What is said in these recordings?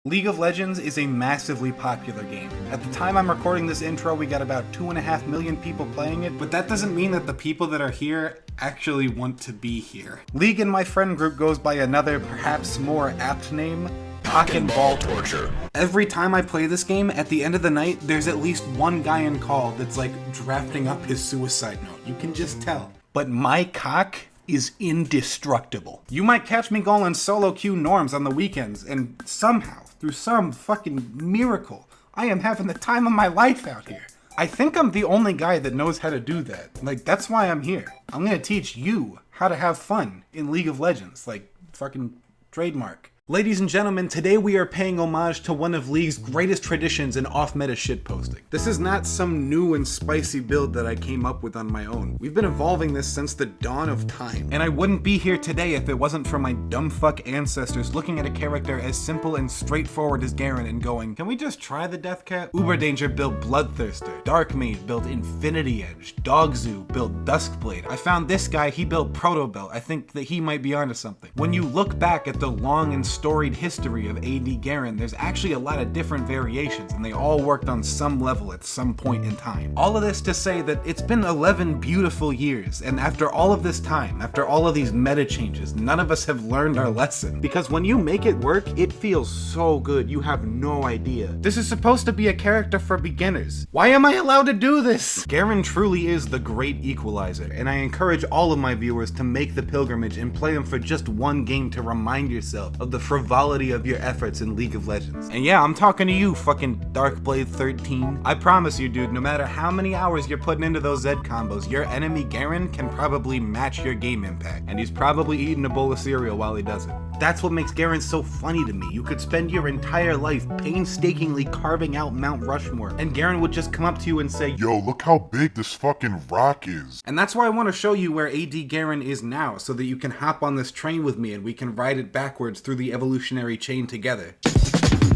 League of Legends is a massively popular game. At the time I'm recording this intro, we got about 2.5 million people playing it, but that doesn't mean that the people that are here actually want to be here. League in my friend group goes by another, perhaps more apt name, Cock and Ball Torture. Every time I play this game, at the end of the night, there's at least one guy in call that's like drafting up his suicide note. You can just tell. But my cock is indestructible. You might catch me going solo queue norms on the weekends, and somehow, through some fucking miracle, I am having the time of my life out here. I think I'm the only guy that knows how to do that. Like, that's why I'm here. I'm gonna teach you how to have fun in League of Legends. Like, fucking trademark. Ladies and gentlemen, today we are paying homage to one of League's greatest traditions in off-meta shitposting. This is not some new and spicy build that I came up with on my own. We've been evolving this since the dawn of time. And I wouldn't be here today if it wasn't for my dumb fuck ancestors looking at a character as simple and straightforward as Garen and going, can we just try the Death Cat? Uber Danger built Bloodthirster. Darkmane built Infinity Edge. Dogzu built Duskblade. I found this guy, he built Protobelt. I think that he might be onto something. When you look back at the long and storied history of AD Garen, there's actually a lot of different variations, and they all worked on some level at some point in time. All of this to say that it's been 11 beautiful years, and after all of this time, after all of these meta changes, none of us have learned our lesson. Because when you make it work, it feels so good, you have no idea. This is supposed to be a character for beginners. Why am I allowed to do this? Garen truly is the great equalizer, and I encourage all of my viewers to make the pilgrimage and play him for just one game to remind yourself of the frivolity of your efforts in League of Legends. And yeah, I'm talking to you, fucking Darkblade 13. I promise you, dude, no matter how many hours you're putting into those Z combos, your enemy Garen can probably match your game impact. And he's probably eating a bowl of cereal while he does it. That's what makes Garen so funny to me. You could spend your entire life painstakingly carving out Mount Rushmore, and Garen would just come up to you and say, yo, look how big this fucking rock is. And that's why I want to show you where AD Garen is now, so that you can hop on this train with me and we can ride it backwards through the evolutionary chain together.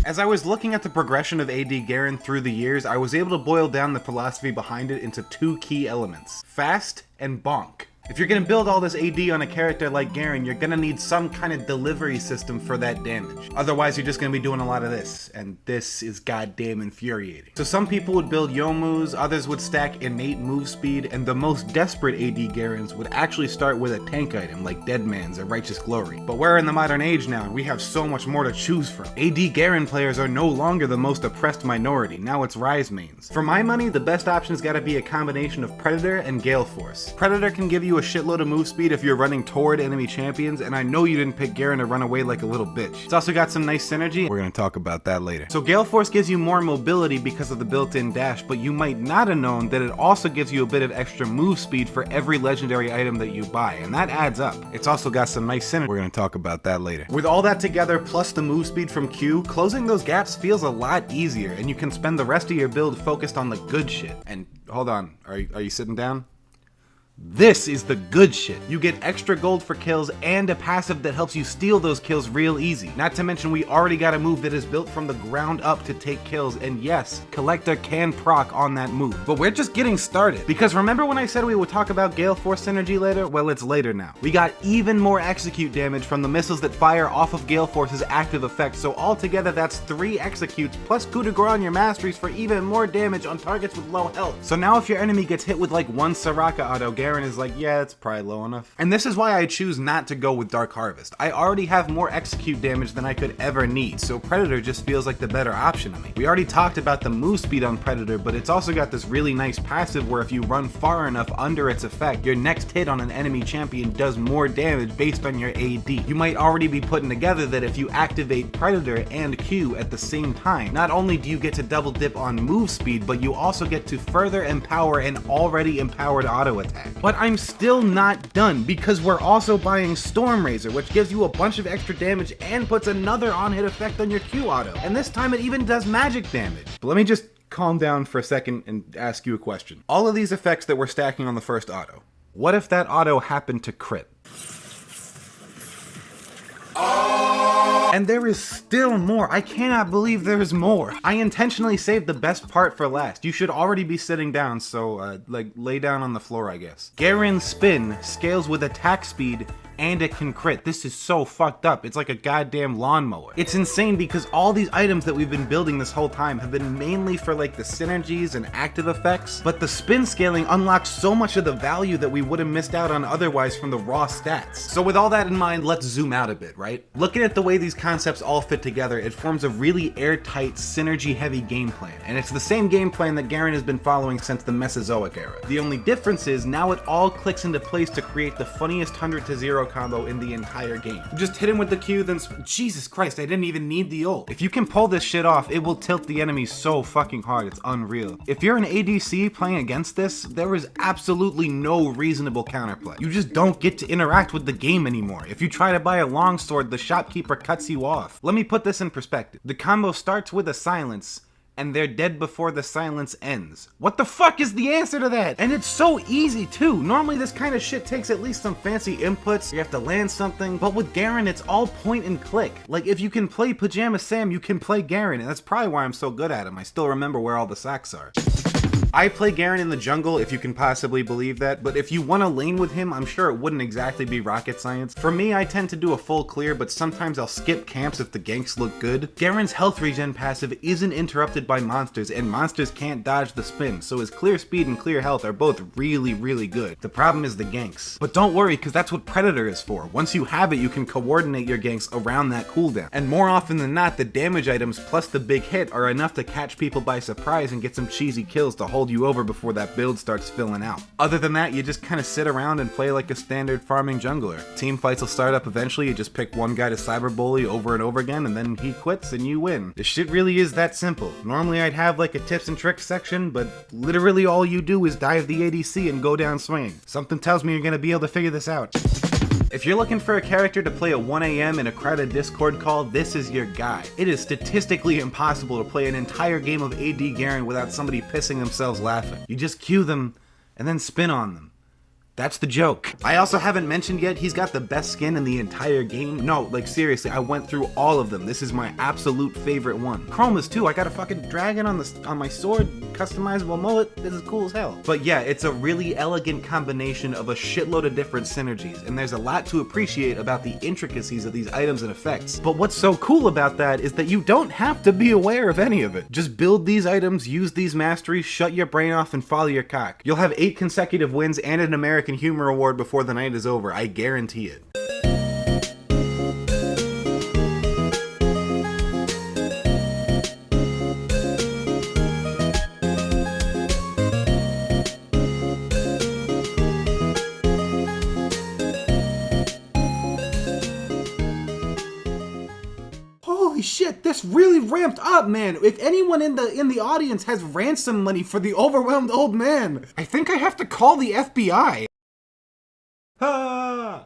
As I was looking at the progression of AD Garen through the years, I was able to boil down the philosophy behind it into two key elements: fast and bonk. If you're gonna build all this AD on a character like Garen, you're gonna need some kind of delivery system for that damage. Otherwise, you're just gonna be doing a lot of this, and this is goddamn infuriating. So some people would build Yomus, others would stack innate move speed, and the most desperate AD Garens would actually start with a tank item like Deadman's or Righteous Glory. But we're in the modern age now, and we have so much more to choose from. AD Garen players are no longer the most oppressed minority, now it's Ryze mains. For my money, the best option's gotta be a combination of Predator and Gale Force. Predator can give you a shitload of move speed if you're running toward enemy champions, and I know you didn't pick Garen to run away like a little bitch. It's also got some nice synergy. We're gonna talk about that later. So Gale Force gives you more mobility because of the built-in dash, but you might not have known that it also gives you a bit of extra move speed for every legendary item that you buy, and that adds up. It's also got some nice synergy. We're gonna talk about that later. With all that together, plus the move speed from Q, closing those gaps feels a lot easier, and you can spend the rest of your build focused on the good shit. And hold on, are you sitting down? This is the good shit. You get extra gold for kills and a passive that helps you steal those kills real easy. Not to mention we already got a move that is built from the ground up to take kills, and yes, Collector can proc on that move. But we're just getting started. Because remember when I said we would talk about Gale Force synergy later? Well, it's later now. We got even more execute damage from the missiles that fire off of Gale Force's active effect, so altogether that's 3 executes plus coup de grace on your masteries for even more damage on targets with low health. So now if your enemy gets hit with like one Soraka auto, Garen is like, yeah, it's probably low enough. And this is why I choose not to go with Dark Harvest. I already have more execute damage than I could ever need, so Predator just feels like the better option to me. We already talked about the move speed on Predator, but it's also got this really nice passive where if you run far enough under its effect, your next hit on an enemy champion does more damage based on your AD. You might already be putting together that if you activate Predator and Q at the same time, not only do you get to double dip on move speed, but you also get to further empower an already empowered auto attack. But I'm still not done, because we're also buying Storm Razor, which gives you a bunch of extra damage and puts another on-hit effect on your Q auto. And this time it even does magic damage. But let me just calm down for a second and ask you a question. All of these effects that we're stacking on the first auto, what if that auto happened to crit? And there is still more. I cannot believe there is more. I intentionally saved the best part for last. You should already be sitting down, so like lay down on the floor, I guess. Garen's spin scales with attack speed and it can crit. This is so fucked up. It's like a goddamn lawnmower. It's insane because all these items that we've been building this whole time have been mainly for like the synergies and active effects, but the spin scaling unlocks so much of the value that we would have missed out on otherwise from the raw stats. So with all that in mind, let's zoom out a bit, right? Looking at the way these concepts all fit together, it forms a really airtight, synergy-heavy game plan, and it's the same game plan that Garen has been following since the Mesozoic era. The only difference is now it all clicks into place to create the funniest 100-0 combo in the entire game. Just hit him with the Q, then Jesus Christ, I didn't even need the ult. If you can pull this shit off, it will tilt the enemy so fucking hard, it's unreal. If you're an ADC playing against this, there is absolutely no reasonable counterplay. You just don't get to interact with the game anymore. If you try to buy a longsword, the shopkeeper cuts you off. Let me put this in perspective. The combo starts with a silence, and they're dead before the silence ends. What the fuck is the answer to that? And it's so easy too. Normally this kind of shit takes at least some fancy inputs, you have to land something, but with Garen it's all point and click. Like if you can play Pajama Sam, you can play Garen, and that's probably why I'm so good at him. I still remember where all the sacks are. I play Garen in the jungle, if you can possibly believe that, but if you want to lane with him, I'm sure it wouldn't exactly be rocket science. For me, I tend to do a full clear, but sometimes I'll skip camps if the ganks look good. Garen's health regen passive isn't interrupted by monsters, and monsters can't dodge the spin, so his clear speed and clear health are both really, really good. The problem is the ganks. But don't worry, because that's what Predator is for. Once you have it, you can coordinate your ganks around that cooldown. And more often than not, the damage items plus the big hit are enough to catch people by surprise and get some cheesy kills to hold you over before that build starts filling out. Other than that, you just kind of sit around and play like a standard farming jungler. Team fights will start up eventually, you just pick one guy to cyber bully over and over again, and then he quits and you win. This shit really is that simple. Normally I'd have like a tips and tricks section, but literally all you do is dive the ADC and go down swinging. Something tells me you're gonna be able to figure this out. If you're looking for a character to play at 1 AM in a crowded Discord call, this is your guy. It is statistically impossible to play an entire game of AD Garen without somebody pissing themselves laughing. You just cue them and then spin on them. That's the joke. I also haven't mentioned yet, he's got the best skin in the entire game. No, like seriously, I went through all of them. This is my absolute favorite one. Chromas too, I got a fucking dragon on my sword, customizable mullet. This is cool as hell. But yeah, it's a really elegant combination of a shitload of different synergies, and there's a lot to appreciate about the intricacies of these items and effects. But what's so cool about that is that you don't have to be aware of any of it. Just build these items, use these masteries, shut your brain off, and follow your cock. You'll have 8 consecutive wins and an American Humor Award before the night is over, I guarantee it. Holy shit, this really ramped up, man. If anyone in the audience has ransom money for the overwhelmed old man, I think I have to call the FBI. Ah!